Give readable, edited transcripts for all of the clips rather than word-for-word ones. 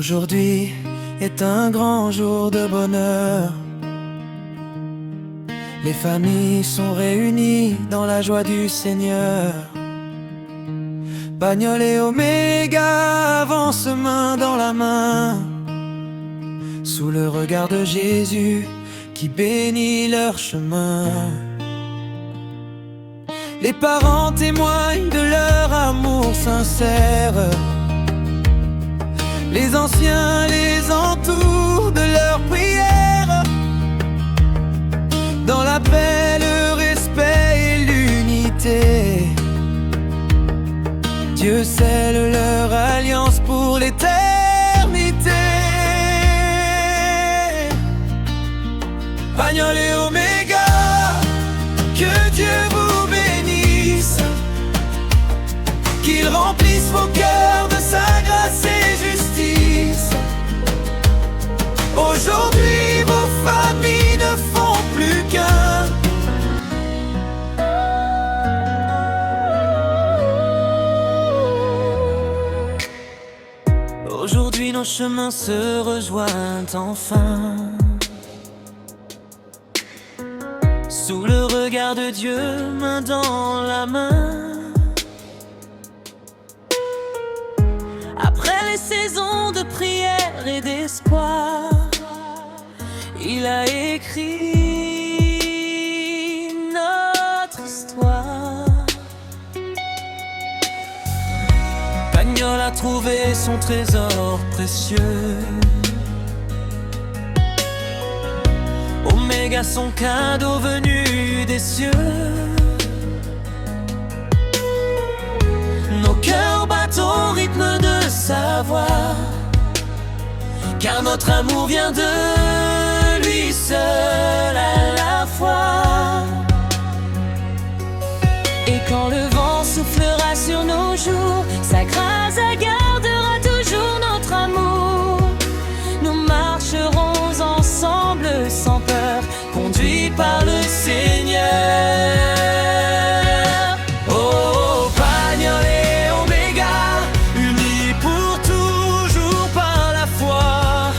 Aujourd'hui est un grand jour de bonheur. Les familles sont réunies dans la joie du Seigneur. Pagnol et Oméga avancent main dans la main, sous le regard de Jésus qui bénit leur chemin. Les parents témoignent de leur amour sincère. Les anciens les entourent de leurs prières. Dans la paix, le respect et l'unité, Dieu scelle leur alliance pour l'éternité. Pagnol et Oméga, que Dieu vous bénisse, qu'il remplisse vos cœurs de sa grâce et justice. Aujourd'hui vos familles ne font plus qu'un. Aujourd'hui nos chemins se rejoignent enfin, sous le regard de Dieu, main dans la main. Après les saisons de prière et d'espoir, il a écrit notre histoire. Pagnol a trouvé son trésor précieux, Oméga son cadeau venu des cieux. Nos cœurs battent au rythme de sa voix, car notre amour vient de lui seul à la fois. Et quand le vent soufflera sur nos jours, sa grâce gardera toujours notre amour. Nous marcherons ensemble sans peur, conduits par le Seigneur. Oh, Pagnol et Oméga, unis pour toujours par la foi,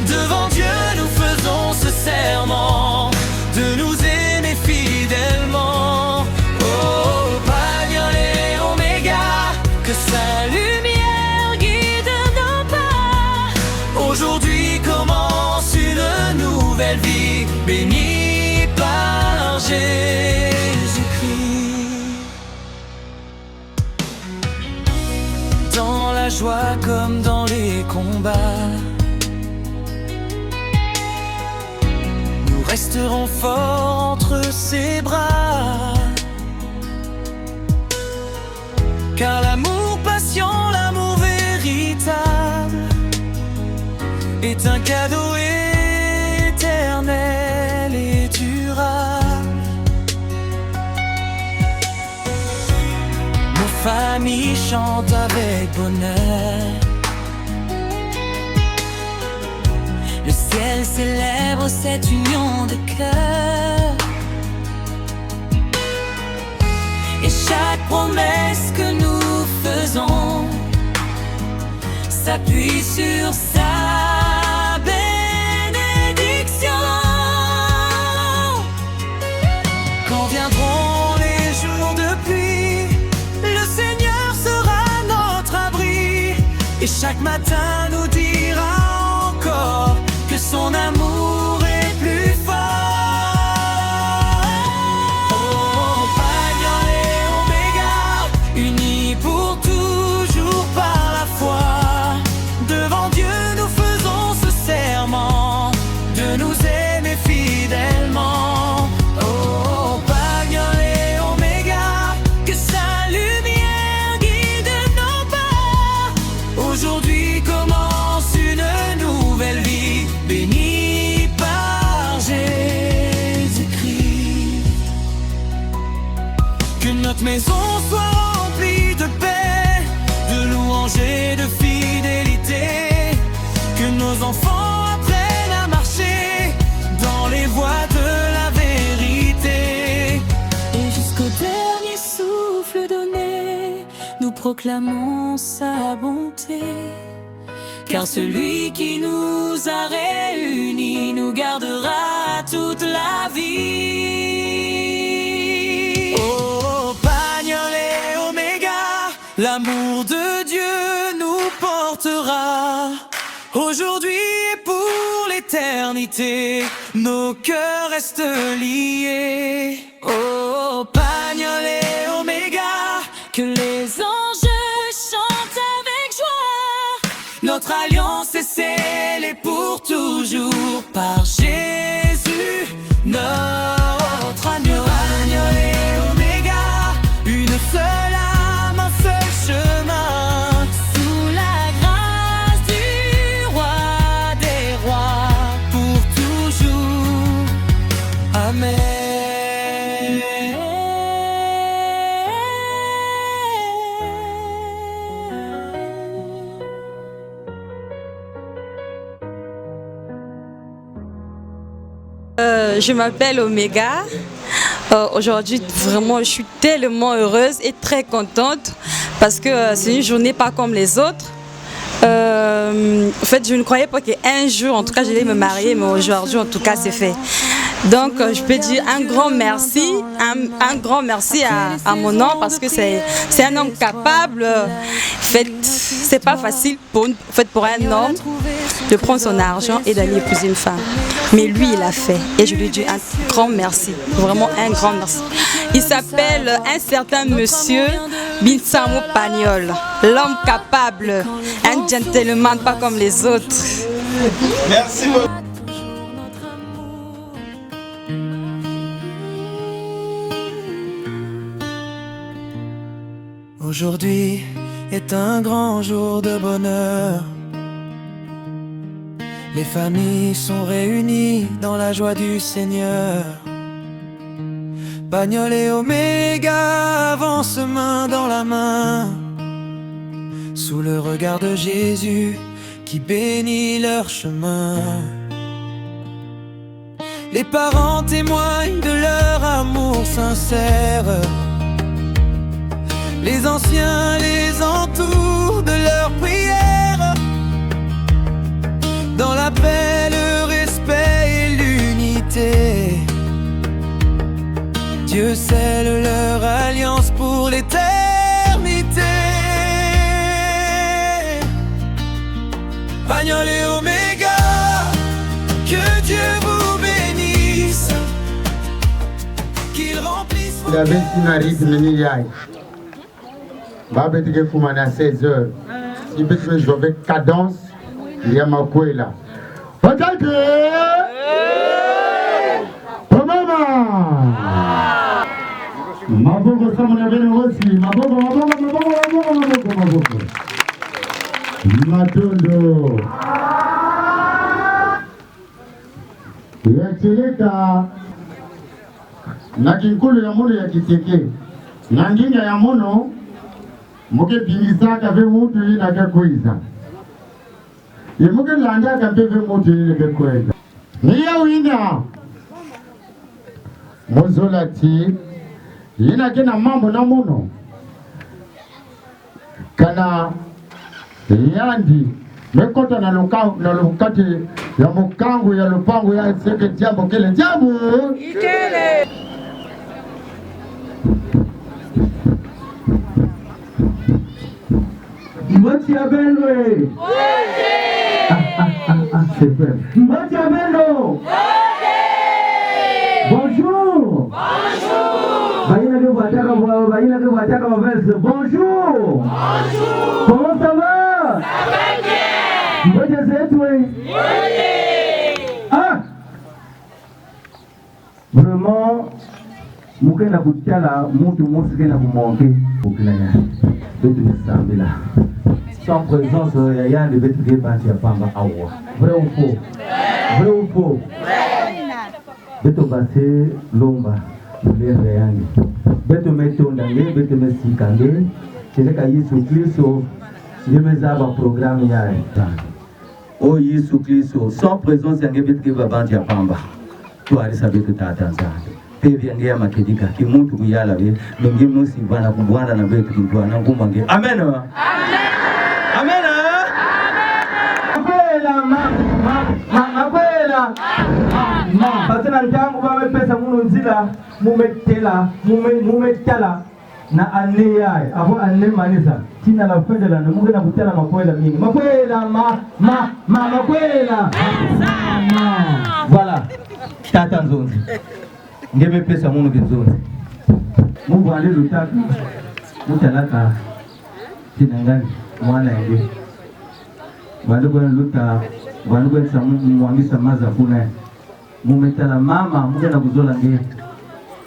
devant Dieu nous faisons ce serment de nous aimer fidèlement. Oh, Pagnol et Oméga, que sa lumière guide nos pas. Aujourd'hui commence une nouvelle vie, bénie par Jésus-Christ. Dans la joie comme dans les combats, nous resterons forts entre ses bras. Car l'amour patient, l'amour véritable, est un cadeau éternel et durable. Nos familles chantent avec bonheur, le ciel célèbre cette union de cœur. Et chaque promesse que nous faisons s'appuie sur sa bénédiction. Quand viendront les jours de pluie, le Seigneur sera notre abri. Et chaque matin nous dira encore que son amour est plus fort. Aujourd'hui commence une nouvelle vie, bénie par Jésus-Christ. Que notre maison soit remplie de paix, de louanges et de fidélité. Que nos enfants apprennent à marcher dans les voies de la vérité. Et jusqu'au dernier souffle donné, nous proclamons sa bonté. car celui qui nous a réunis nous gardera toute la vie. Oh, Pagnol et Oméga, l'amour de Dieu nous portera. Aujourd'hui et pour l'éternité, nos cœurs restent liés. Oh, Pagnol et Oméga, que les anges chantent avec joie. Notre alliance est scellée pour toujours par Jésus, notre agneau. Pagnol et Oméga, une seule âme, un seul chemin, sous la grâce du roi des rois, pour toujours. Amen. Je m'appelle Oméga. Aujourd'hui, vraiment, je suis tellement heureuse et très contente parce que c'est une journée pas comme les autres. En fait, je ne croyais pas qu'un jour, en tout cas, j'allais me marier, mais aujourd'hui, en tout cas, c'est fait. Donc, je peux dire un grand merci à mon homme parce que c'est un homme capable. En fait, c'est pas facile pour un homme de prendre son argent et d'aller épouser une femme. Mais lui, il a fait. Et je lui dis un grand merci. Vraiment un grand merci. Il s'appelle un certain monsieur Binsamo Pagnol. L'homme capable. Un gentleman pas comme les autres. Merci beaucoup. Aujourd'hui est un grand jour de bonheur. Les familles sont réunies dans la joie du Seigneur. Pagnol et Oméga avancent main dans la main, sous le regard de Jésus qui bénit leur chemin. Les parents témoignent de leur amour sincère. Les anciens les entourent de leurs prières. Dans la paix, le respect et l'unité, Dieu scelle leur alliance pour l'éternité. Pagnol et Oméga, que Dieu vous bénisse, qu'il remplisse vos cœurs. Babetike Fumana à 16h. Si je vais cadence, il y a ma couella. Peut-être Maman Maboko, ça m'en avait aussi. Maboko. Matondo. Yacheleka. Nakinkulu ya mono ya kiteke. Nanginga ya mono. Muke bilisaka ve mutu ina kakuiza. Ye muke landa ka ve mutu ina kakuiza. Niya wina. Mozolati ina kena mambo na muno. Kana yandi mekota na lokati ya mukangu ya lupangu ya seke jambo kele jambo. Ikele. Mbatiabelo super. Mbatiabelo bonjour. Bonjour. Comment ça va? Ça va bien. Ah, vraiment mukena kutiala mutu musike na kumonke ukilanya betu sambila sans présence ya yandi betu ke basi ya pamba awa vrai ou faux betu basi lomba lere yangi betu metonda nge betu mesikange cheleka Yesu Kristo yemezaba programme yae o Yesu Kristo sans présence yange betu ke babandi ya pamba tu alisa betu tatanza tevyangea makedika kimuntu kuyala be nonge musi bana kubwana na betu kibwana ngumange amen. Parce que ntango bamepesa muno nzila mumetela mumetala na année yaye avant année manisa tina la fin de l'année mungena kutala makwela mingi makwela makwela voilà tata nzonzi ngebe pesa muno kinzonzi mungu ale lutaka mutalaka tinangani mwana yenge bandu kwa luta bandu kwa samu mwangisa maza kuna mumetala mama mungena kuzola nge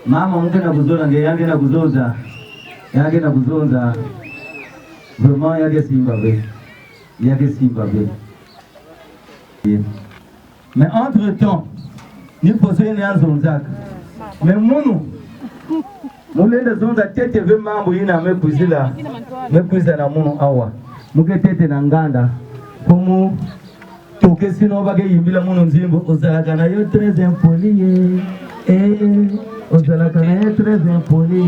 mama mungena kuzola nge yange na kuzoza yake na kuzonza vraiment yake simba be mais entre temps ni posé ni anzonzaka mais munu mulenda zonza tete ve mambo ina mekuiza na munu awa muke tete na nganda komu toke sino bage yimbila munu nzimbo ozalaka na yo très impoli ozalaka na ye très impoli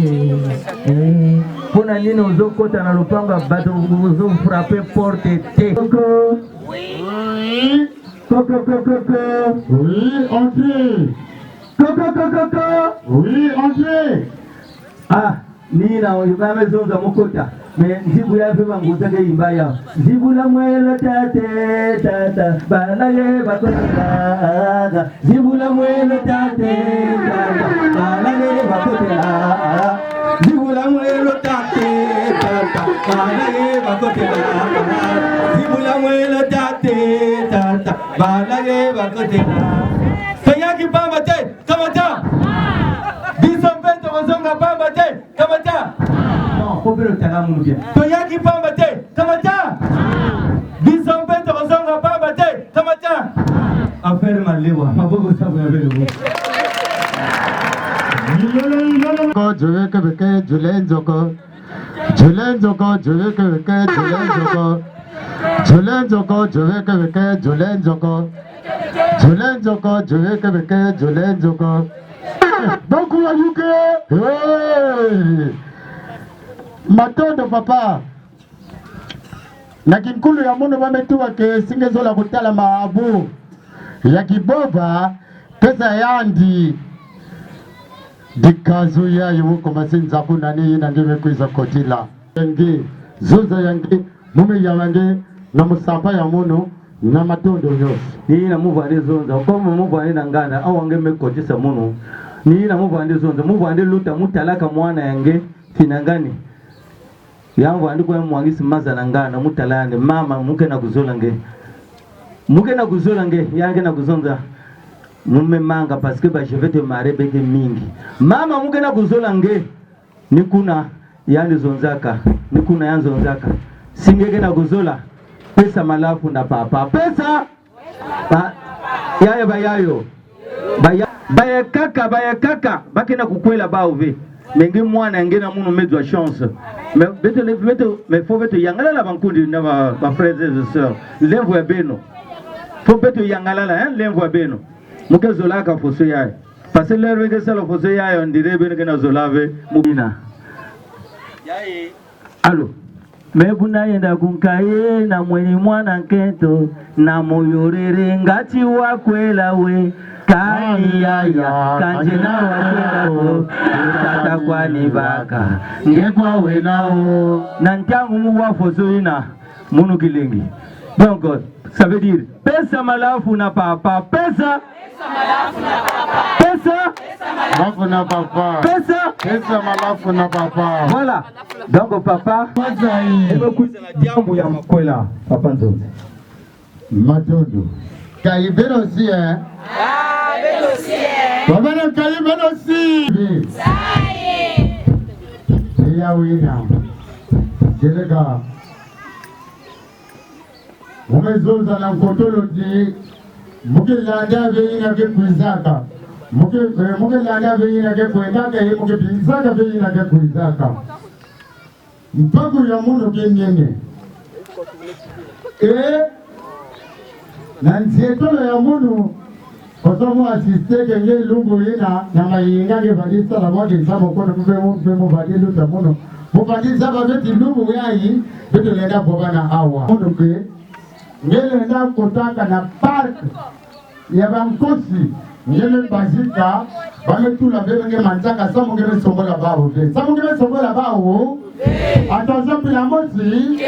pona nini ozokota na lopango ya bato ozofrape porte te koko oui entrez koko oui entrez ah nina oyibame zonza mokota me nzibu ya pe banguzake yimba ya nzibu la mwelo tata balage bakotela nzibu la mwelo tata balage bakotela nzibu la mwelo tata balage bakotela nzibu la mwelo tata balage bakotela Sayaki pamba te kamata biso mpeto kozonga pamba te kamata non faut le tala munu bien Sayaki pamba te kamata biso mpeto kozonga pamba te kamata affaire malewa maboko sabu ya belo ko jowe ke beke julenzoko jowe ke beke julenzoko jowe ke beke julenzoko jowe ke beke julenzoko donc la yuke matondo papa na kinkulu ya muno bametuwa ke singezola kutala maabu ya kiboba pesa yandi dikazu ya yuko masinza kuna ni nangeme kuiza kotila yangi zuza yangi mume ya wange na musamba ya muno na matondo yose ni na muvande zonza kwa muvande na ngana au angeme kotisa muno ni na muvande zonza muvande luta mutalaka mwana yange finangani yangu andiko ya mwangisi maza na ngana mutalane mama muke na kuzola nge yange na kuzonza mume manga parce que ba je vais te marier beke mingi mama muke na kuzola nge nikuna yandi zonzaka nikuna yanzonzaka singeke na kuzola pesa malafu na papa pesa yayo bayayo baya kaka bakena kukwela baove mengi mwana ngena munu medwa chance mais mais faut beto yangala la bankundi na ba frères et sœurs lemvo ya beno faut beto yangala la lemvo ya beno muke zolaka foso yayo parce que leur wege sala foso yayo ndire beno ngena zolave mubina yaye allo mebuna yenda kunkaye na mweni mwana nkento na moyorere ngati wakwela we kani yaya kanjena wakwela tata kwa nibaka ngekwa we nao na ntangu mungu wafoso ina munu kilengi donc ça veut dire pesa malafu na papa pesa malafu na papa pesa malafu na papa pesa malafu na papa voilà donc papa ebe kuiza na jambo ya makwela papa nzonzi matondo kaibero si belo si baba kaibero si sai ya wina jelega umezonza na mkotolo di mukilanda veina ke kuizaka mukilanda veina ke kuendaka ye mukipinzaka veina ke kuizaka mpaku ya muno kenyenge na nzietolo ya muno kosomo asiste kenge lungu ina na mayinga ke valisa la mwake nsamo kono mvemo valilu ta muno mupandisa vaveti lungu yayi vitu lenda bobana awa muno ke ngele nda kotaka na park Yabankosi, Ngele Bazika, Bametu la Benge Manchaka, Samugere Sobola Bao, Samugere Sobola Bao, attention pour la mosi.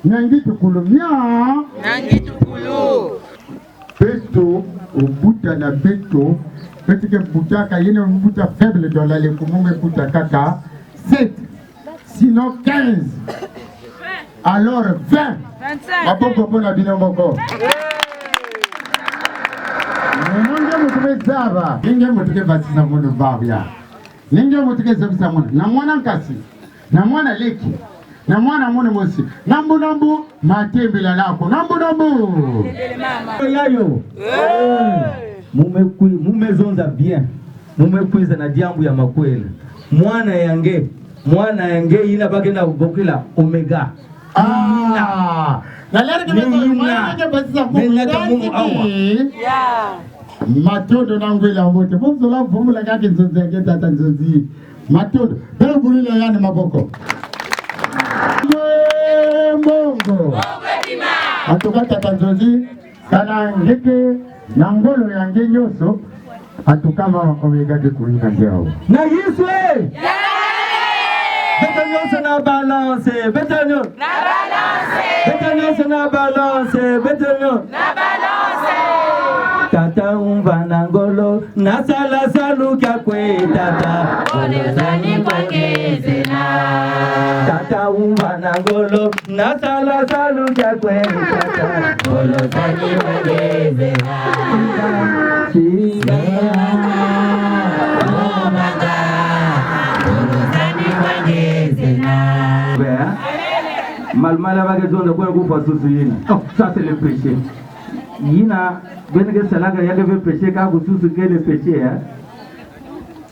Nangi Tukulu, Nangi Tukulu. Beto, au bout de la Beto, petit que Boutaka, il y a une bouta faible dans la Lekoumoume Boutaka, 7, sinon 15. Alors 20. 25. Maboko pona bino moko. Ninge mutume zaba. Ninge mutuke basisa mundu babya. Ninge mutuke zabisa mundu. Na mwana nkasi. Na mwana leki. Na mwana mune mosi. Nambu matembela lako. Nambu. Yayo. Mumezonza bien. Mumekuiza na jambo ya makweli. Mwana yange ina bagenda bokila omega. Na leo nimekuja basi mungu awa. Matondo nangwela wote. Bonzola vumula kake nzozi yake tata nzozi. Matondo. Bele bulile yani maboko. Mongo. Atoka tata nzozi kana ngeke nangolo yange nyoso atukama omega de kuina yao. Na Yesu Betanyo na balance, Betanyo na balance, Betanyo na balance, Betanyo na balance. Tata umva nangolo na sala salu kya kwe tata. Olezani kwangeze na. Tata umva nangolo na sala salu kya kwe tata. Olezani kwangeze na. Malmala va que zone quoi vous fasse soucier. Oh, ça c'est le péché. Yina, ben que cela que y a que le péché quand vous souciez le péché hein.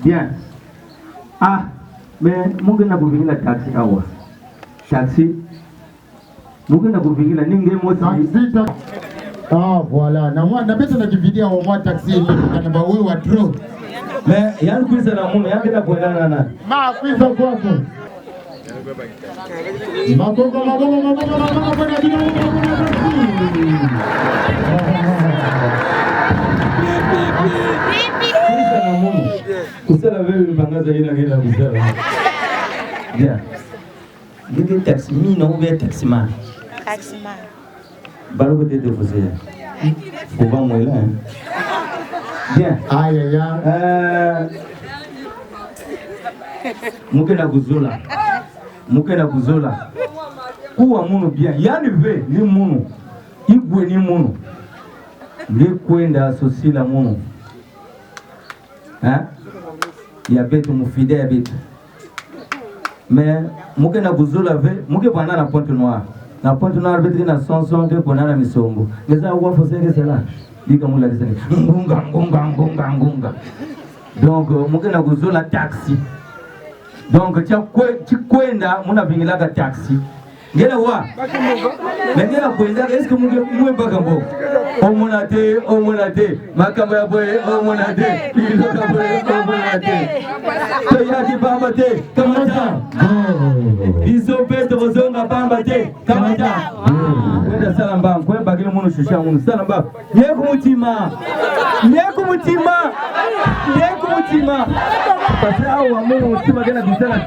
Bien. Ah, mais mon gars n'a pas vu la taxi à moi. Taxi. Mon gars n'a pas vu la ningue moi taxi. Ah voilà, na moi na besa na kividia wa moi taxi ile kana ba wewe wa draw. Mais yangu kwisa na mume yangu na kuendana na. Ma kwisa kwako. Maboko kwenda bino. Kwisa na mume. Kusala wewe mpangaza ina kusala. Bien. Ndio taxi mimi na ube taxi man. Taxi man. Balo de vous faut pas moi là. Bien. Aïe aïe. Mukena kuzola. Kuwa munu bien. Yani ve ni munu. Igwe ni munu. Ni kwenda asosila munu. Hein? Ya betu mufide ya betu. Mais mukena kuzola ve, muke bwana na Pointe Noire. Na Pointe Noire betu na sonson de bonana misombo. Ngeza uwa foseke sela. Dika mula disani. Ngunga. Donc mukena kuzola taxi. Donc tu kwenda muna vingilaka taxi. Ngela wa. Ngela kwenda est-ce que mwe mpaka mbo. Omonate, makambo ya boye omonate. Iloka boye omonate. To yaki pamba te, kamata. Iso peto bozonga pamba te, kamata. Kwenda salamba, kwenda bagile munu shusha munu salamba. Yeku mutima. Parce que awa munu mutima gena bisala.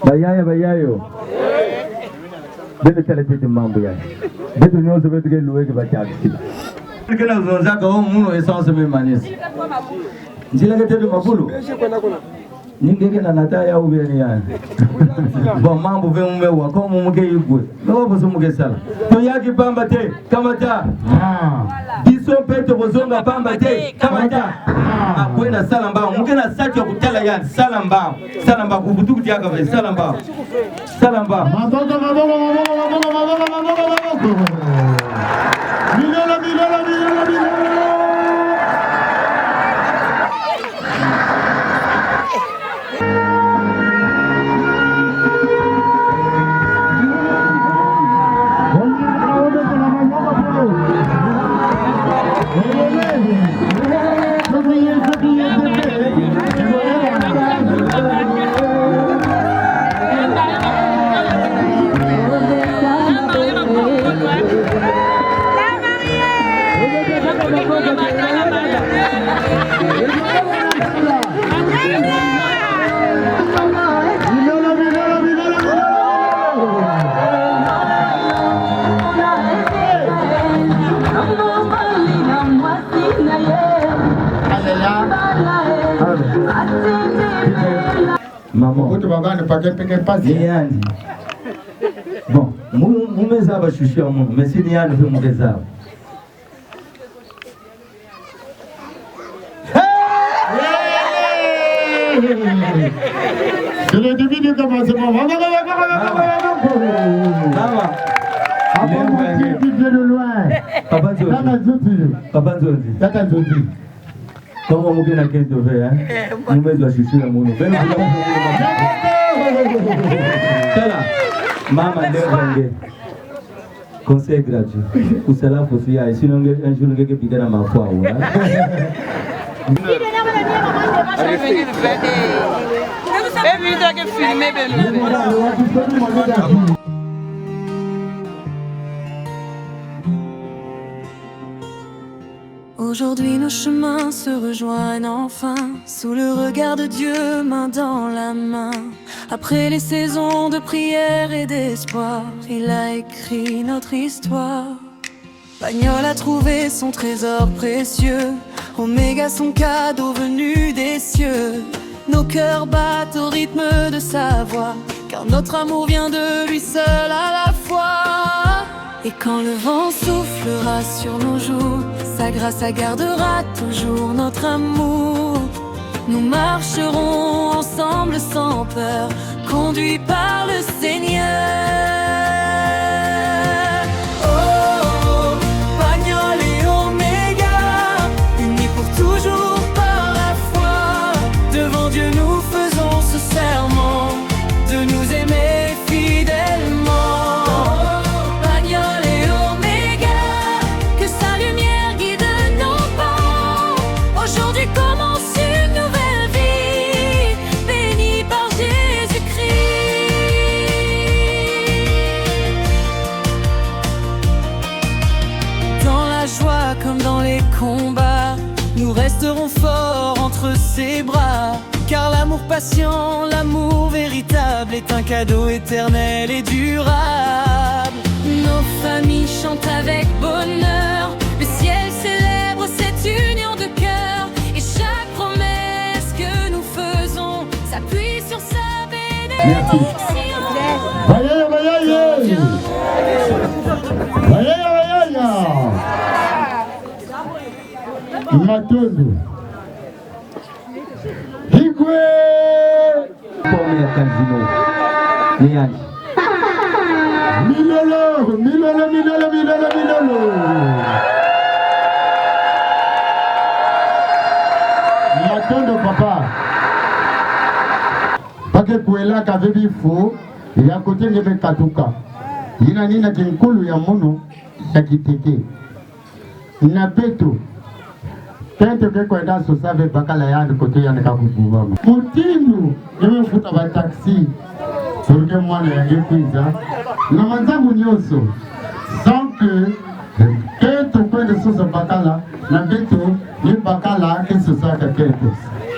Bayayo. Bende tele pete mambo ya. Beto nyoso beto ke luwe ke bachaki. Kena zonza ka munu essence me manisi. Njila ke tele mabulu. Ninge na nata ya ubeni ya. Bon mambo ve mume wa ko mumuke igwe. No boso muke sala. To yaki pamba te kamata. Biso peto bozonga pamba te kamata. Akwenda sala mbao muke na sati ya kutala ya sala mbao kubutuku tiaka ve sala mbao. Maboko. Milala. bana pake peke pasi. Niandi. Bon, mumezaba chuchu ya Mungu, mais si niandi pe mumezaba. C'est le début du commencement. Maman. Tu viens de loin. Papa Nzonzi. Tata Nzonzi. Comment vous avez la de verre, hein? Nous mettons chuchu à mon Maman, conseil gratuit. Pour cela, il faut faire. Sinon, un jour, nous allons piquer dans ma foi. Aujourd'hui nos chemins se rejoignent enfin, sous le regard de Dieu, main dans la main. Après les saisons de prière et d'espoir, il a écrit notre histoire. Pagnol a trouvé son trésor précieux, Oméga son cadeau venu des cieux. Nos cœurs battent au rythme de sa voix, car notre amour vient de lui seul à la fois. Et quand le vent soufflera sur nos joues, sa grâce gardera toujours notre amour. Nous marcherons ensemble sans peur, conduits par le Seigneur. Oh, Pagnol et Oméga, unis pour toujours par la foi. Devant Dieu nous faisons ce serment de nous aimer fidèlement. Comme dans les combats, nous resterons forts entre ses bras. Car l'amour patient, l'amour véritable est un cadeau éternel et durable. Nos familles chantent avec bonheur, le ciel célèbre cette union de cœur. Et chaque promesse que nous faisons s'appuie sur sa bénédiction. Matondo Higwe Pombe ya Kanzino Niani Milolo Matondo papa Pake kuela kavebi fo ya kote ngebe katuka Yina nina kinkulu ya mono ya kiteke Na beto Kente keko eda sosave bakala ya kote ya nikakubuwa Mutindu Yewe futa ba taxi Surke mwana ya ngekuiza Na manzangu nyoso Sans que Kento kwende sosa bakala Na beto Ni bakala ke sosaka kento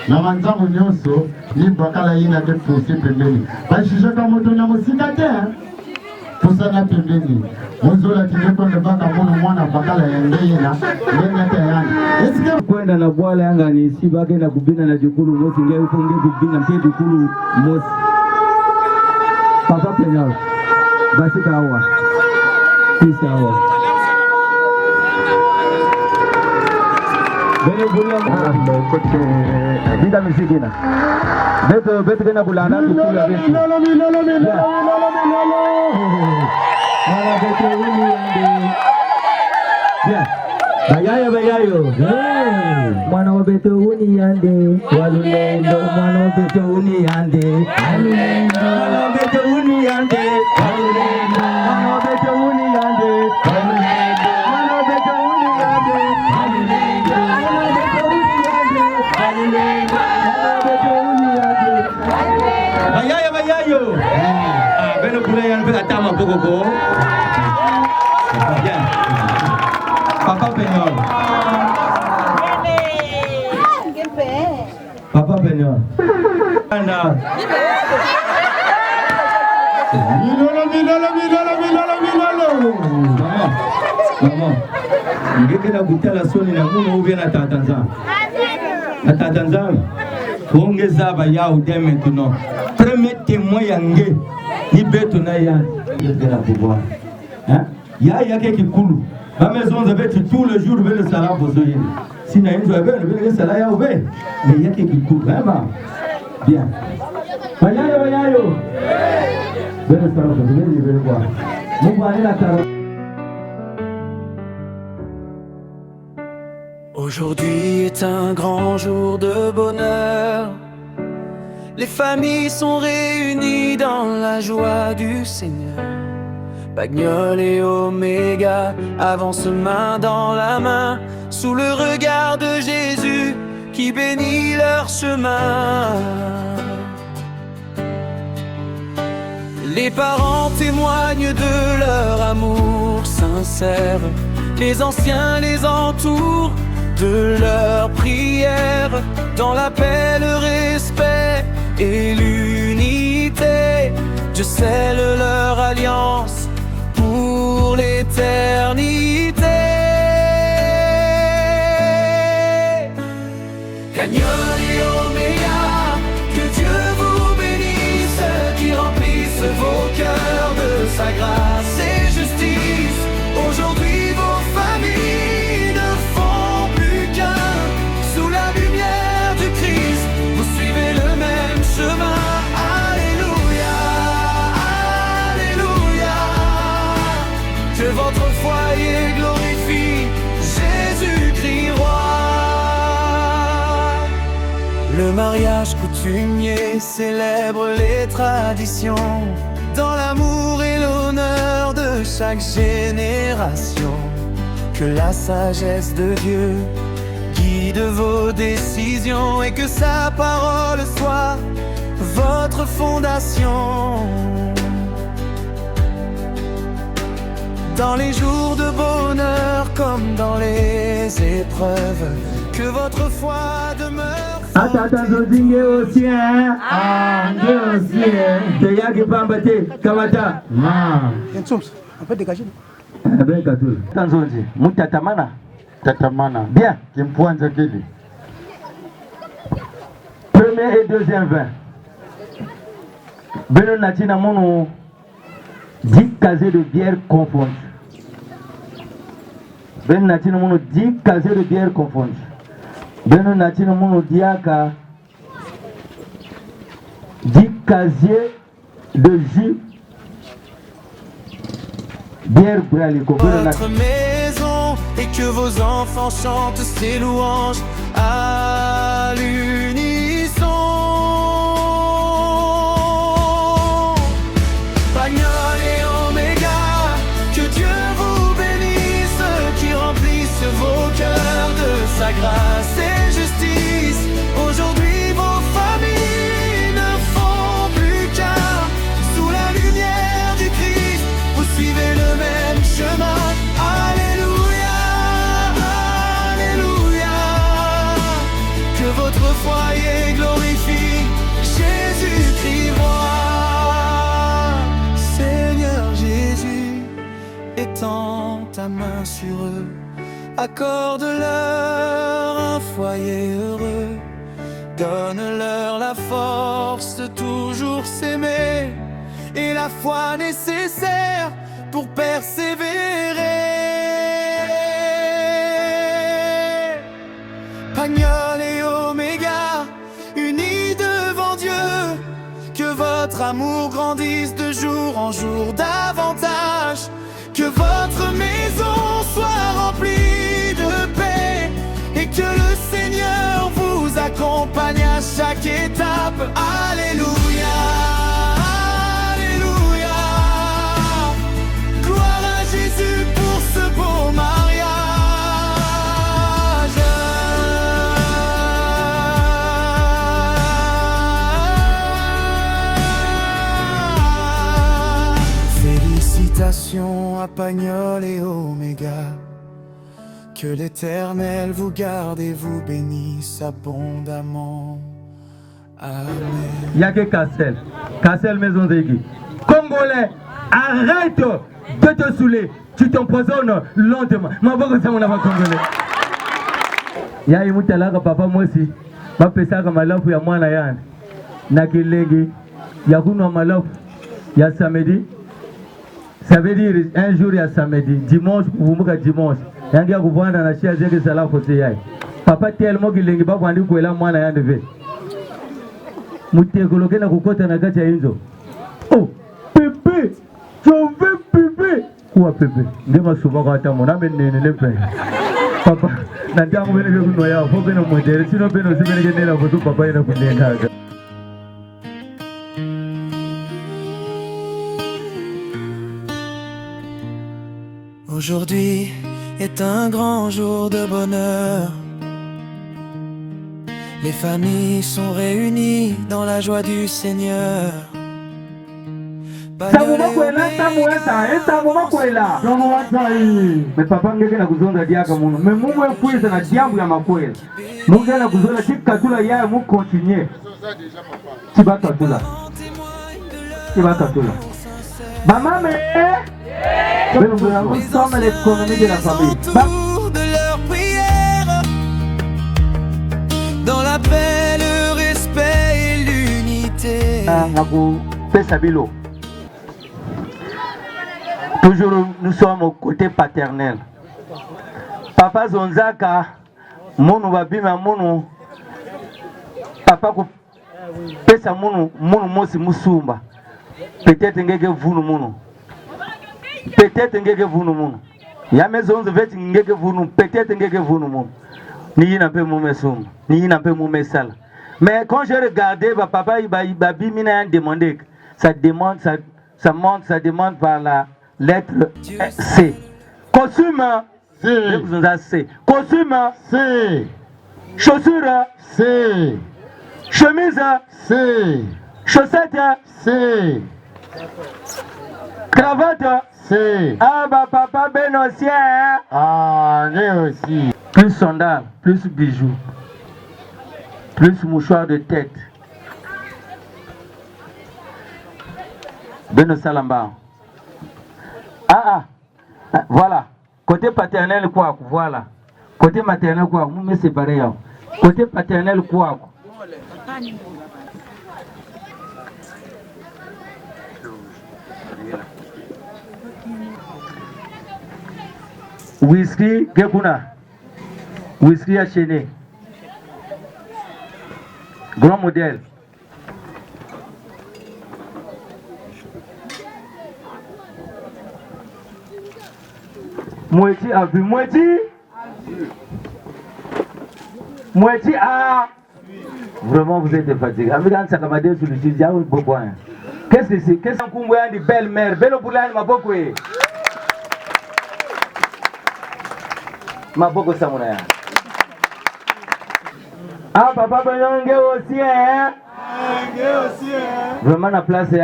Na manzangu nyoso Ni bakala yina ke fusi pembeni Bashishaka moto na musika te Pusana pembeni Muzula kinyekonde baka mono mwana bakala ya ndeyena Ndenge tayani Esike kwenda na bwala yanga ni si bake na kubina na jukulu mosi nge ufunge kubina mpe jukulu mosi Papa Pagnol Basi kawa Pisa awa Bene bulia mwana kote Vida misikina Beto kena bulana tukula besi Mwana beto uni yande Bayayo Mwana beto uni yande Walulendo Mwana beto uni yande Walulendo Mwana beto uni yande Walulendo Mwana beto uni yande Walulendo Mwana beto uni yande Walulendo Mwana beto uni yande Walulendo Mwana beto uni yande Bayayo Beno kula yan pe atama pokoko Papa Pagnol Papa Pagnol Maman Ngeke na kutala soni na muno uvye na tatanzam Na tatanzam Ongeza ba yao dès maintenant Premier témoin yangé ni beto na ya de la pouvoir hein ya qui coule la maison de bête tout le jour le salaire besoin si na une le salaire ya ouvert mais il y a qui coule vraiment bien bayayo ben salaire besoin il veut voir mon aller la tarot. Aujourd'hui est un grand jour de bonheur. Les familles sont réunies dans la joie du Seigneur. Pagnol et Oméga avancent main dans la main sous le regard de Jésus qui bénit leur chemin. Les parents témoignent de leur amour sincère. Les anciens les entourent de leurs prières, dans la paix, le respect et l'unité. Dieu scelle leur alliance pour l'éternité. Pagnol et Oméga, que Dieu vous bénisse, qui remplisse vos cœurs de sa grâce et justice. Aujourd'hui vos familles ne font plus qu'un, sous la lumière du Christ, vous suivez le même chemin. Alléluia, Alléluia. Que votre foyer glorifie Jésus-Christ roi. Le mariage coutumier célèbre les traditions, dans l'amour et l'honneur de chaque génération. Que la sagesse de Dieu guide vos décisions et que sa parole soit votre fondation. Dans les jours de bonheur comme dans les épreuves, que votre foi demeure. Attends, Zingue aussi, hein? Ah, aussi, hein? Déjà qui va m'battre, Kamata. On peut dégager. Ben, Katou. Tanzonzi, Mutatamana. Tatamana. Bien. Kimpuanza kili. Premier et deuxième vin. Beno Natina Mono, 10 casiers de bière confondus. Beno Natina Mono, 10 casiers de bière confondus. Beno Natina Mono Diaka, 10 casiers de jus. Bière Braliko. Votre maison et que vos enfants chantent ses louanges à l'unisson. Pagnol et Oméga, que Dieu vous bénisse, qui remplisse vos cœurs de sa grâce et justice. Aujourd'hui vos familles ne font plus qu'un, sous la lumière du Christ, vous suivez le même chemin. Alléluia, Alléluia. Que votre foyer glorifie Jésus-Christ roi. Seigneur Jésus, étends ta main sur eux, accorde-leur un foyer heureux, donne-leur la force de toujours s'aimer et la foi nécessaire pour persévérer. Pagnol et Oméga, unis devant Dieu, que votre amour grandisse de jour en jour davantage, que votre maison soit remplie de paix et que le Seigneur vous accompagne à chaque étape. Alléluia, Alléluia. Gloire à Jésus pour ce beau mariage. Félicitations à Pagnol et Oméga. Que l'Éternel vous garde et vous bénisse abondamment. Amen. Y'a que Kassel Maison d'Aiguille. Congolais, arrête de te saouler. Tu t'empoisonnes lentement. Ma voix ça mon avant Congolais. Y'a eu mutalaka papa moi aussi. Ma pesa comme la pour ya mwana yana. Na kilegi ya kunwa malafu ya samedi. Ça veut dire un jour ya samedi, dimanche kuvumbuka dimanche. Yangi ya kuvanda na shia zeke salafu siyai. Papa tellement kilengi ba kwandi kwela mwana yande ve. Mutekoloke na kukota na kati ya inzo. Oh, Pepe, chove Pepe. Kuwa Pepe, ngema suba kwa hata mona menene lepe. Papa, nanti aku bene kunwa ya, fo bene mwedere, sino bene usibene kenela kutu papa ina kundenga. Aujourd'hui est un grand jour de bonheur. Les familles sont réunies dans la joie du Seigneur. Mais papa ngeke na kuzonda diaka muno. Mais mungu efuisa na diambu ya makwela. Mungu na kuzonda chikatula ya mu continuer. Chibata tula. Maman nous sommes l'économie de la famille. De leur prière, dans la paix, le respect et l'unité. Toujours nous sommes au côté paternel. Papa Zonzaka, mono babima mono. Papa ko pesa mono mosi musumba. Peut-être ngeke vunu mono. Peut-être ngeke vunu mono. Ya maison de veti ngeke vunu, peut-être ngeke vunu mono. Ni na pe mume sum, ni na pe mume sala. Mais quand j'ai regardé papa babi mina demandé, ça demande par la lettre C. Costume C. Costume C. Chaussures C. Chemise C. Chaussettes C. Cravate C. Ah bah papa ben aussi hein. Ah j'ai aussi. Plus sandales, plus bijoux, plus mouchoir de tête. Ben Salamba. Voilà. Côté paternel quoi, voilà. Côté maternel quoi, vous me séparez. Côté paternel quoi. Whisky, Gekuna. Whisky à Chéné. Grand modèle. Moitié a vu, moitié a. Vraiment, vous êtes fatigué. Avec un sacamadé sur le studio, vous êtes bon. Qu'est-ce que c'est? Qu'est-ce qu'on voit de belle-mère? Belle boulane, ma boko. Ma boko Samouna. Ah, papa Banyonge aussi, hein? Vraiment, la place est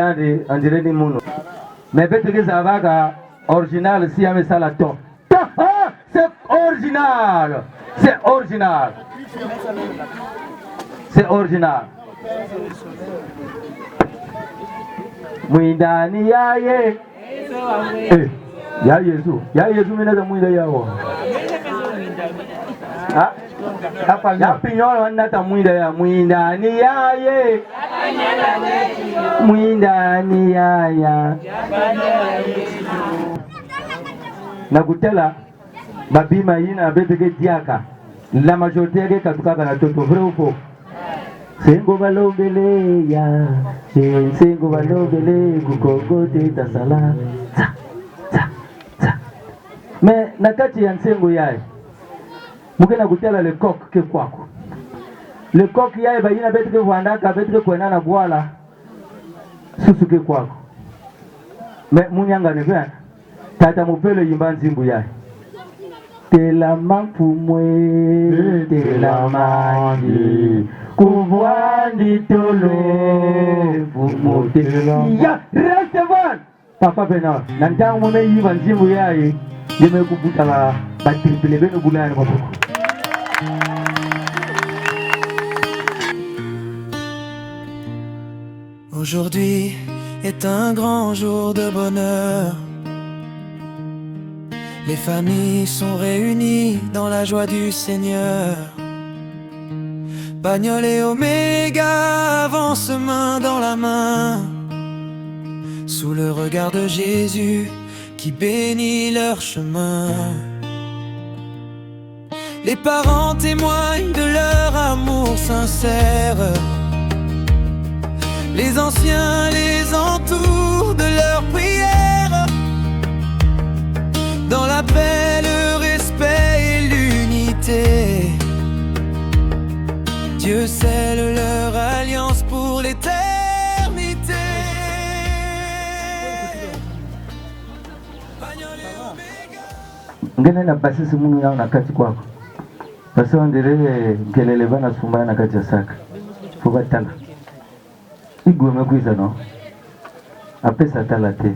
en dirait des mounos. Mais peut-être que ça va, original, si y ça la top. C'est original. C'est original. C'est original. Mwindani yaye. Ya Yesu. Ya Yesu mina za mwinda yao. Ya pinyolo wanata mwinda ya mwindani yaye. Mwindani yaya. Nakutela babima yina beteke diaka la majorité yake katukaka na toto vrai ou faux? Sengo balobele ya sengo balobele kukogote tasala mais nakati ya nsengo yaye mukena kutela le coq ke kwako le coq yaye bayina beteke vandaka beteke kwena na bwala susu ke kwako mais munyanga ne bien tata mupele yimba nzimbu yaye tela mapumwe tela mangi kuvwandi tolo fumotela ya restaurant papa Bernard nantang mune yiba nzimbu yaye yeme kubuta la batriple beno bulani maboko. Aujourd'hui est un grand jour de bonheur. Les familles sont réunies dans la joie du Seigneur. Pagnol et Oméga avancent main dans la main. sous le regard de Jésus qui bénit leur chemin. Les parents témoignent de leur amour sincère. Les anciens les entourent de leurs prières. Dans la paix, le respect et l'unité, Dieu scelle leur alliance pour l'éternité. Ngene na basi simu yao na kati kwako. Basi wandere kelele bana sumbana na kati ya saka. Fuba tala. Igwe mekuiza no. Apesa tala te.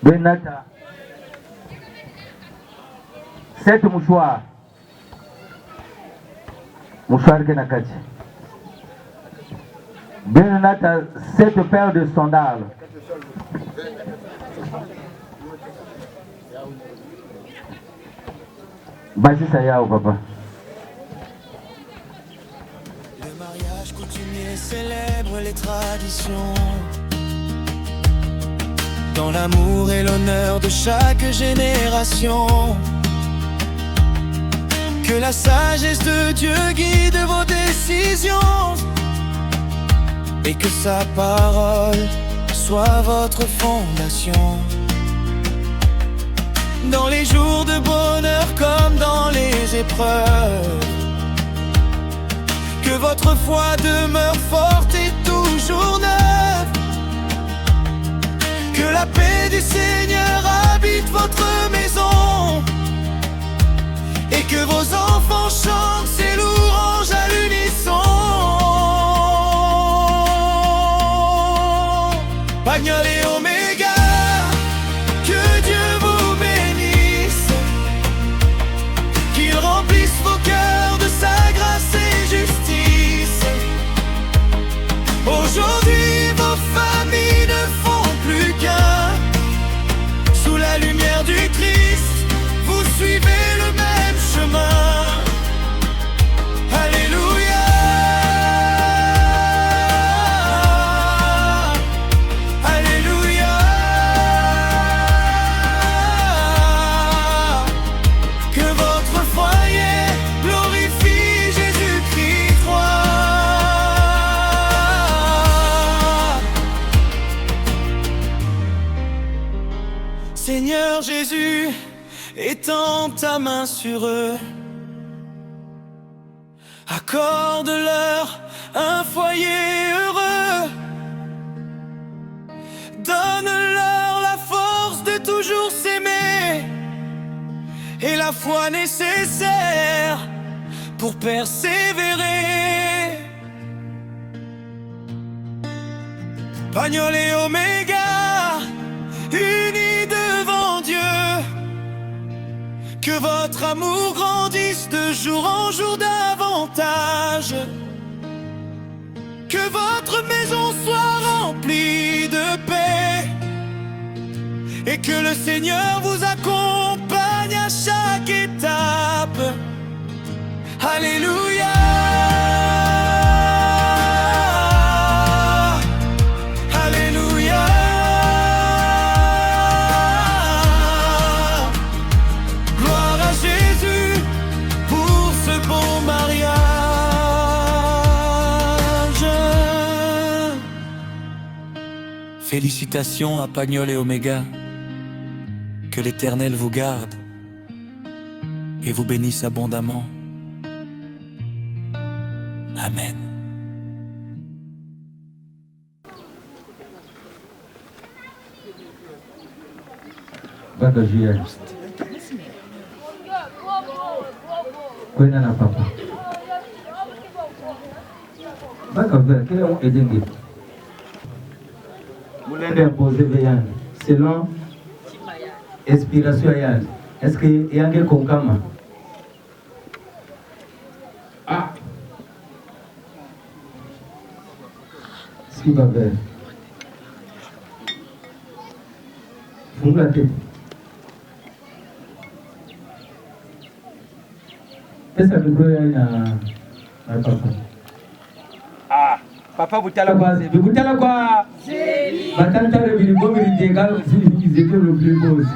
Benata. Sept mouchoirs. Mouchoir que na kati. Benata, 7 paires de sandales. Basi sayao papa. Le mariage coutumier célèbre les traditions, dans l'amour et l'honneur de chaque génération. Que la sagesse de Dieu guide vos décisions et que sa parole soit votre fondation. Dans les jours de bonheur comme dans les épreuves, que votre foi demeure forte et toujours neuve. Que la paix du Seigneur habite votre maison et que vos enfants chantent ses louanges à l'unisson. Pagnol et Oméga, que Dieu vous bénisse, qu'il remplisse vos cœurs de sa grâce et justice. Aujourd'hui vos familles ne font plus qu'un, sous la lumière du Christ, vous suivez le même chemin. Alléluia, Alléluia. Que votre foyer glorifie Jésus-Christ roi. Seigneur Jésus, étends ta main sur eux, accorde-leur un foyer heureux, donne-leur la force de toujours s'aimer et la foi nécessaire pour persévérer. Pagnol et Oméga, unis devant Dieu, que votre amour grandisse de jour en jour davantage. Que votre maison soit remplie de paix et que le Seigneur vous accompagne à chaque étape. Alléluia. Félicitations à Pagnol et Oméga. Que l'Éternel vous garde et vous bénisse abondamment. Amen. Baka Julian. Kwena na papa. Baka vers quel est Edenge? Moulin posé veillant selon inspiration yann. Est-ce que yange konkama? Ah. Ce qui va vers. Fungula tête. Pesa micro ya na papa. Ah, papa butala kwa zebi. Butala kwa zebi. Batanta le bilibo bilitenga ils étaient le plus beau aussi.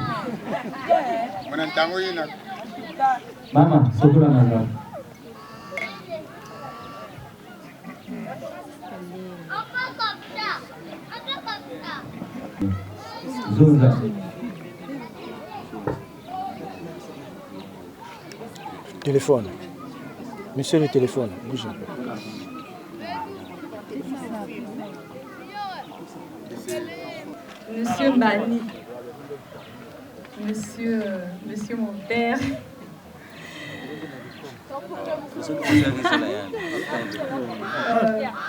Mama, sokola maza. Zonza. Téléphone. Monsieur le téléphone, bougez. Monsieur Bani, monsieur mon père.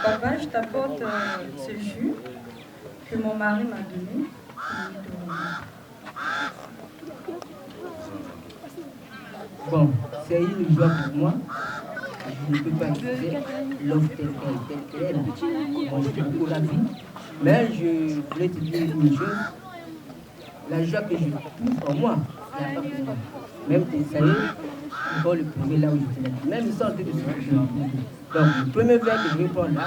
Papa, je t'apporte ce jus que mon mari m'a donné. Bon, c'est une joie pour moi. Je ne peux pas quitter l'offre telle qu'elle est. Bon, je fais beaucoup la vie. Mais je voulais te dire une chose. La joie que je trouve en moi, il n'y a pas pour moi. Même tes salés, il faut le prouver là où je te l'ai. Même sans te dire ce que je trouve. Donc, le premier verre que je vais prendre là,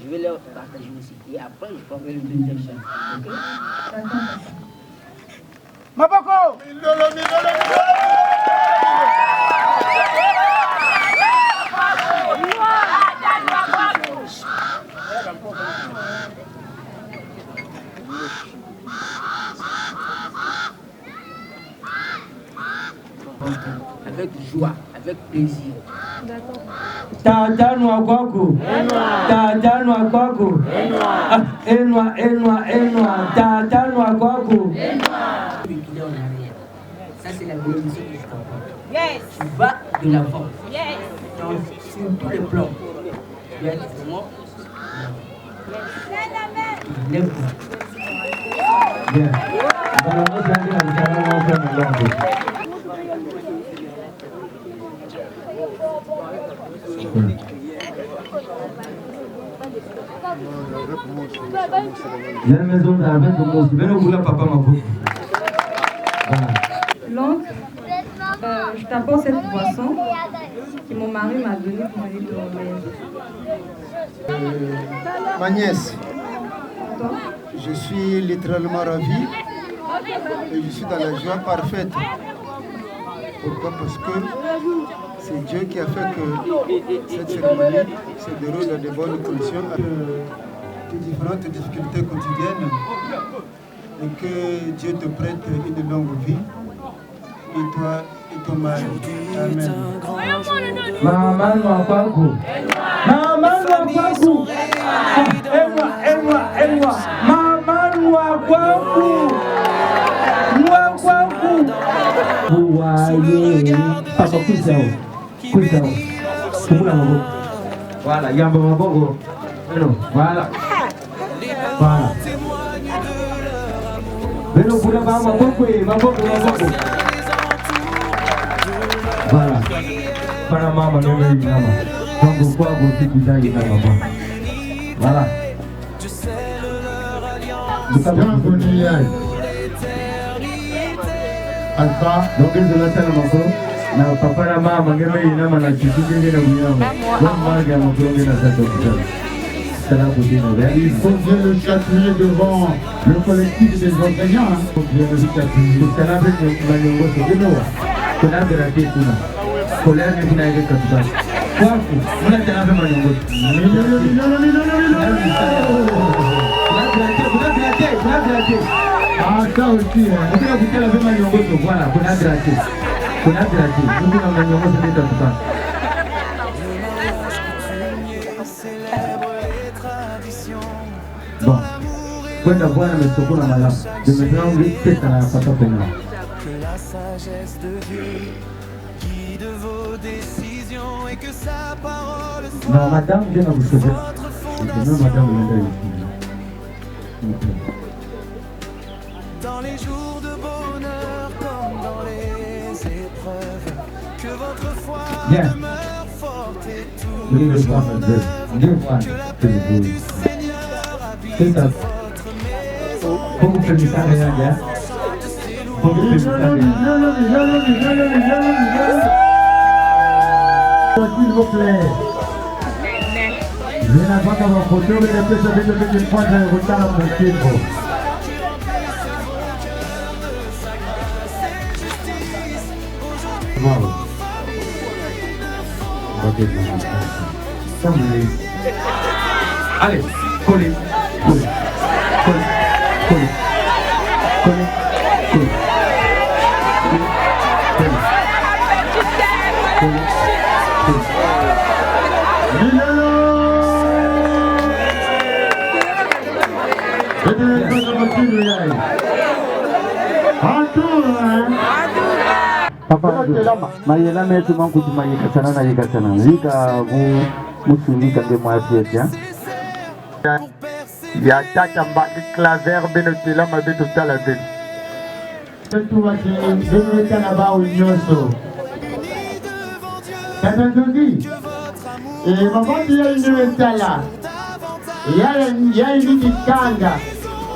je vais le partager aussi. Et après, je prendrai le deuxième chant. Ok? Maboko! Avec joie, avec plaisir. Tatanwa kwako. Tatanwa kwako. Enwa. Tatanwa kwako. Ça, c'est la bénédiction que je t'apporte. Yes. Tu vas de l'avant. Yes. Sur tous les plans. Tu vas être vraiment. Lève-toi. Bien. La maison d'Arvin de Mousse, venez vous la papa ma boue. L'oncle, je t'apporte cette boisson que mon mari m'a donnée pour aller dormir. Ma nièce, je suis littéralement ravi et je suis dans la joie parfaite. Pourquoi? Parce que c'est Dieu qui a fait que cette cérémonie se déroule dans de bonnes conditions, de différentes difficultés quotidiennes, et que Dieu te prête une longue vie, et toi et ton mari. Amen. Maman Wakwako. Maman Wakwako. Enwa. Maman Wakwako. Ouaye. Papa Kusao. Kumula mabo. Voilà, yamba mabo. Voilà. Beno kula ba maboko. Voilà. Para mama ndio ni mama. Donc kwa gosi kudai na mama. Voilà. Bienvenue Alpha. Donc je la tell mako. Na papa na mama ngeme ina mana chikuke ngene mnyama. Kwa marga mkonge na sato kitana. Il faut bien le chatouiller devant le collectif des enseignants. Il faut bien le chatouiller. Ah, ça aussi. Bon, kwenda Bwana amesukuna malamu. Nimetangu pesa na papa pena. Que la sagesse de Dieu guide vos décisions et que sa parole soit Non, madame, je n'ai pas votre fondation. Dans les jours de bonheur comme dans les épreuves, que votre foi demeure forte et tout. Que la paix du Seigneur habite votre maison. Como pensar en ella? Como pensar en ella? S'il vous plaît. Je n'ai pas qu'à ma photo, mais le plus de une fois, je retard à mon titre. Wow. Allez, collez, collez, collez, collez, collez, collez. Papa, mayela metu mangu tumayika sana na yika sana. Zika musumika nge mwafieta. Ya tata mbaki claver benotela mabeto tala ben. Tout va se canaba au nyoso. Tata Nzogi. Et maman il y a une tala. Il y a une kanga.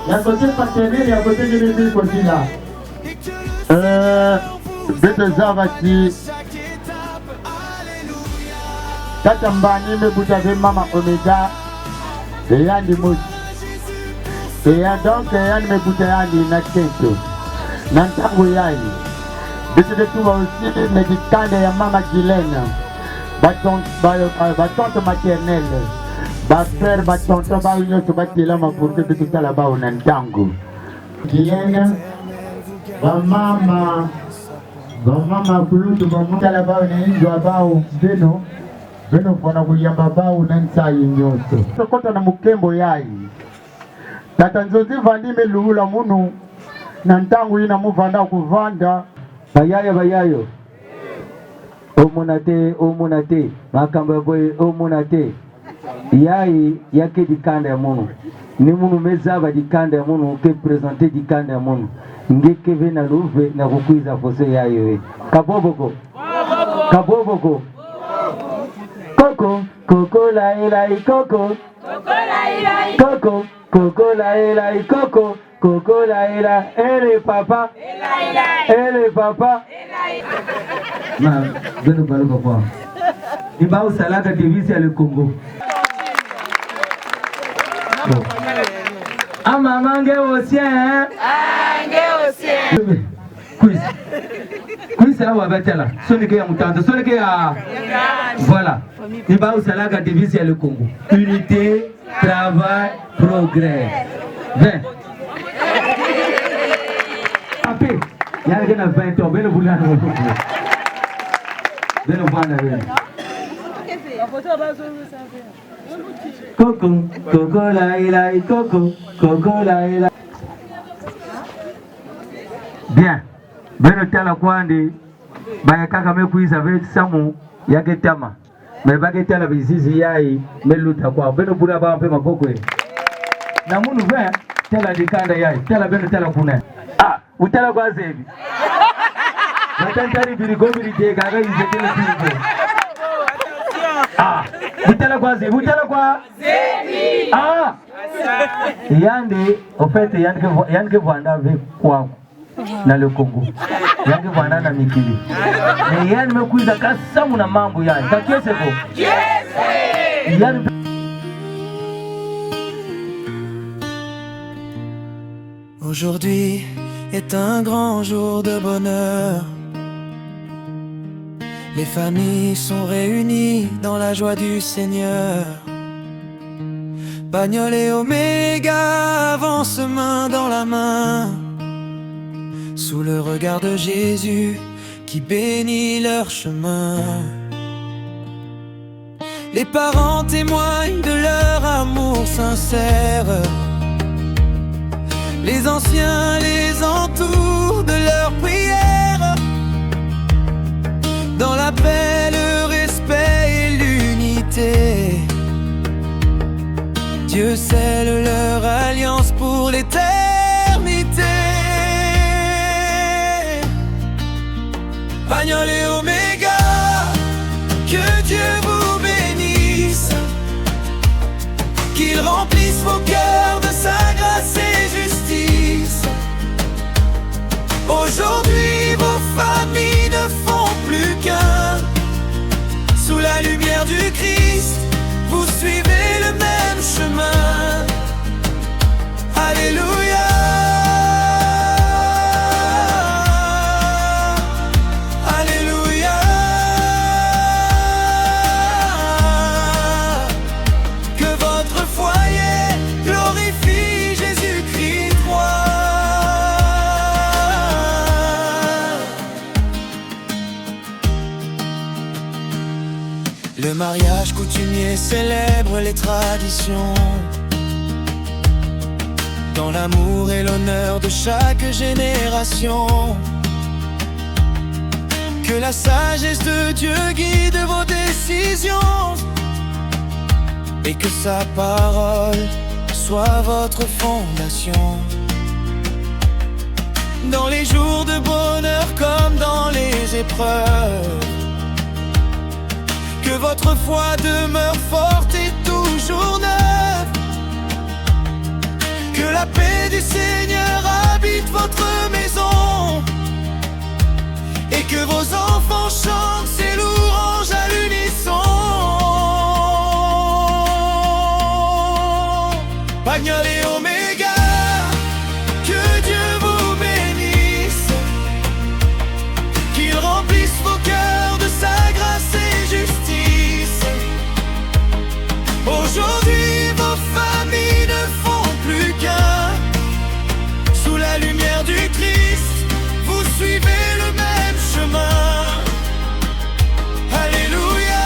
La côté partenaire, la côté de l'équipe aussi là. Beto Zavati. Tata Mbani me boutave mama Omega. Et Yandi Mouch. Et donc Yandi me boutayandi na kento. Nantango Yai. Beto de tout aussi me dikande ya mama Guylaine. Batonte maternelle. Frère, tonton, union, se battre là, pour que tout ça là-bas, on a un tango. Guylaine, maman, maman, là-bas, on a une joie, Beno, pour nous dire, baba, on a un ça, union. Quand on a Mukembo Yai, Tata Nzozi vandi me lula munu, Nantango ina muvanda kuvanda, Bayayo, Omonate, Makamba boy, Omonate. Yai yake dikanda ya munu ni munu mezaba dikanda ya munu ke présenter dikanda ya munu ngeke ve na luve na kukuiza fose yayo kaboboko koko la ila koko la ila koko la ila ele papa ma beno balo kwa iba usalaka divisi ya le Congo. Ah maman aussi hein? Quiz awa batela. Sonike ya mutando, sonike ya voilà. Niba usalaka divisi ya le Congo. Unité, travail, progrès. 20. Apé. Y'a na 20 ans, beno bulana. Beno bana beno. Coco la ila coco la ila. Bien. Beno tala kwandi bayakaka mekuiza ve samu yake tama. Mebage tala bizizi yai meluta kwa beno bula ba mpe makoko. Na munu ve tala dikanda yai. Tala beno tala kuna. Ah, utala kwa zebi. Natantari birigomiri tega ga izekele bigo. Ah, utala kwa zebi, utala kwa zebi. Ah. Yandi, en fait, Yann Vanda avec quoi dans le Congo. Yann Vanda na Mikili. Mais Yann me kuiza kasa muna mambo Yann. Kakiese ko? Yes. Yann. Aujourd'hui est un grand jour de bonheur. Les familles sont réunies dans la joie du Seigneur. Bagnole et Oméga avancent main dans la main, sous le regard de Jésus qui bénit leur chemin. Les parents témoignent de leur amour sincère. Les anciens les entourent de leurs prières. Dans la paix, le respect et l'unité, Dieu scelle leur alliance pour l'éternité. Bagnole et Oméga, que Dieu vous bénisse, qu'il remplisse vos cœurs de sa grâce et justice. Aujourd'hui vos familles ne font plus qu'un, sous la Le mariage coutumier célèbre les traditions, dans l'amour et l'honneur de chaque génération. Que la sagesse de Dieu guide vos décisions, et que sa parole soit votre fondation. Dans les jours de bonheur comme dans les épreuves, que votre foi demeure forte et toujours neuve. Que la paix du Seigneur habite votre maison, et que vos enfants chantent ses louanges à l'unisson. Pagnol et Oméga, que Dieu vous bénisse, qu'il remplisse vos cœurs de sa grâce et justice. Aujourd'hui vos familles ne font plus qu'un, sous la lumière du Christ, vous suivez le même chemin. Alléluia,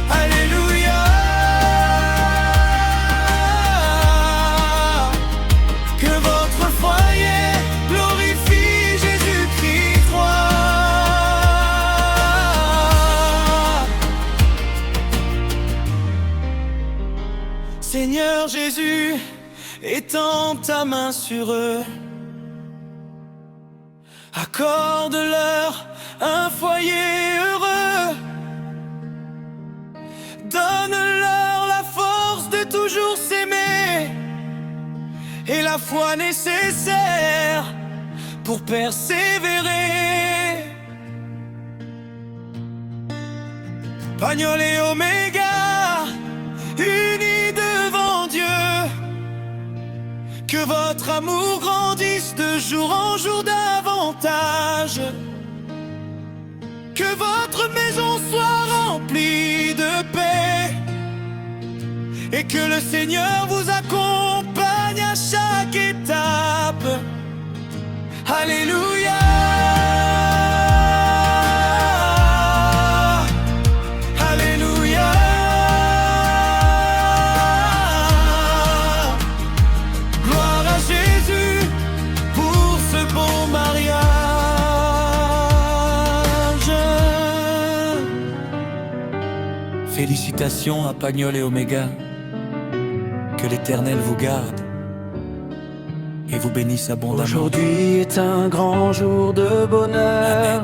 Alléluia. Que votre foyer glorifie Jésus-Christ roi. Seigneur Jésus, étends ta main sur eux, accorde-leur un foyer heureux, donne-leur la force de toujours s'aimer et la foi nécessaire pour persévérer. Pagnol et Oméga, unis devant Dieu, que votre amour grandisse de jour en jour davantage, que votre maison soit remplie de paix, et que le Seigneur vous accompagne à chaque étape. Alléluia, Alléluia. Gloire à Jésus pour ce beau mariage. Félicitations à Pagnol et Oméga. Que l'Éternel vous garde et vous bénisse abondamment. Aujourd'hui est un grand jour de bonheur. Amen.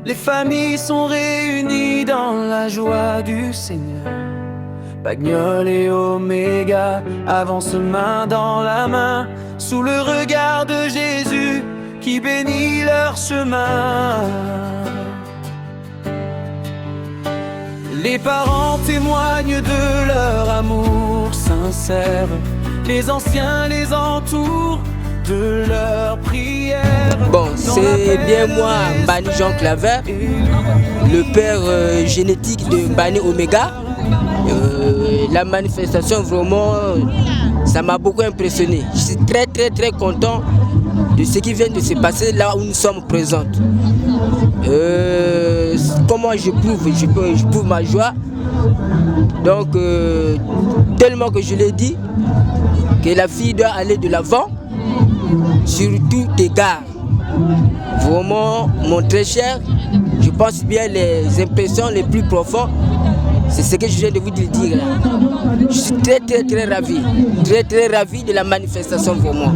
Les familles sont réunies dans la joie du Seigneur. Pagnol et Oméga avancent main dans la main, sous le regard de Jésus qui bénit leur chemin. Les parents témoignent de leur amour sincère. Les anciens les entourent de leurs prières. Bon, c'est bien moi, Mbani Jean Claver, le père génétique de Mbani Oméga. La manifestation, vraiment, ça m'a beaucoup impressionné. Je suis très content de ce qui vient de se passer là où nous sommes présents. Comment je prouve ma joie. Donc, tellement que je l'ai dit, que la fille doit aller de l'avant sur tout égard. Vraiment, mon très cher, je pense bien les impressions les plus profondes. C'est ce que je viens de vous dire là. Je suis très ravi. Très ravi de la manifestation vraiment.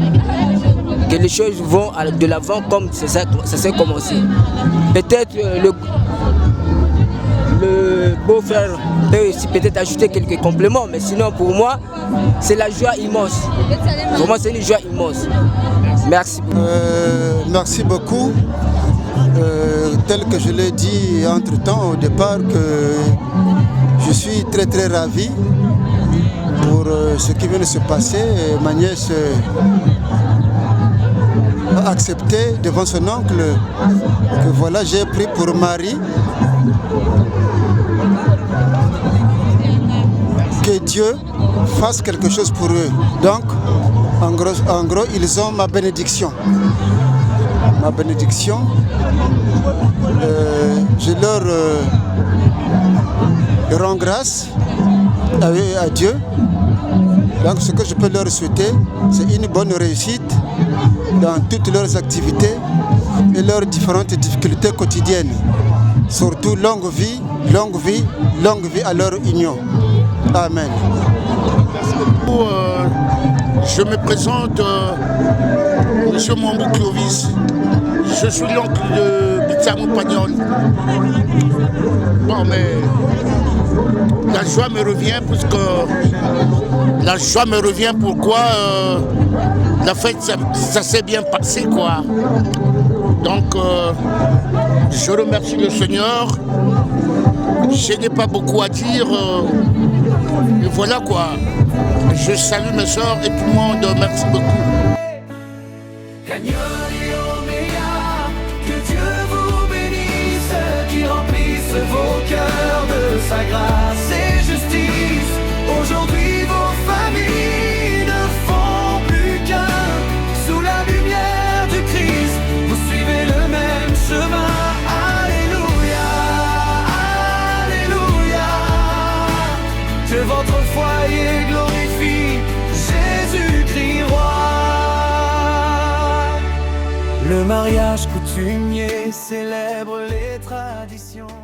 Que les choses vont de l'avant comme ça s'est commencé. Peut-être le beau-frère peut aussi peut-être ajouter quelques compléments, mais sinon pour moi, c'est la joie immense. Vraiment, c'est une joie immense. Merci beaucoup. Merci beaucoup. Tel que je l'ai dit entre-temps au départ, que je suis très ravi pour ce qui vient de se passer. Ma nièce a accepté devant son oncle que voilà, j'ai pris pour mari. Que Dieu fasse quelque chose pour eux. Donc, en gros, ils ont ma bénédiction. ma bénédiction. Je leur rends grâce à Dieu. Donc ce que je peux leur souhaiter, c'est une bonne réussite dans toutes leurs activités et leurs différentes difficultés quotidiennes. Surtout longue vie à leur union. Amen. Je me présente, Monsieur Mambou Clovis. Je suis l'oncle de Bitsamo Pagnol. Bon, mais la joie me revient la joie me revient pourquoi la fête ça s'est bien passé quoi. Donc je remercie le Seigneur. Je n'ai pas beaucoup à dire. Et voilà quoi. Je salue mes soeurs et tout le monde. Merci beaucoup. Que Dieu vous bénisse, qu'il remplisse vos cœurs de sa grâce et justice. Aujourd'hui vos familles ne font plus qu'un. Sous la lumière du Christ, vous suivez le même chemin. Alléluia, Alléluia. Que votre foyer glorifie Jésus-Christ roi. Le mariage coutumier célèbre les traditions.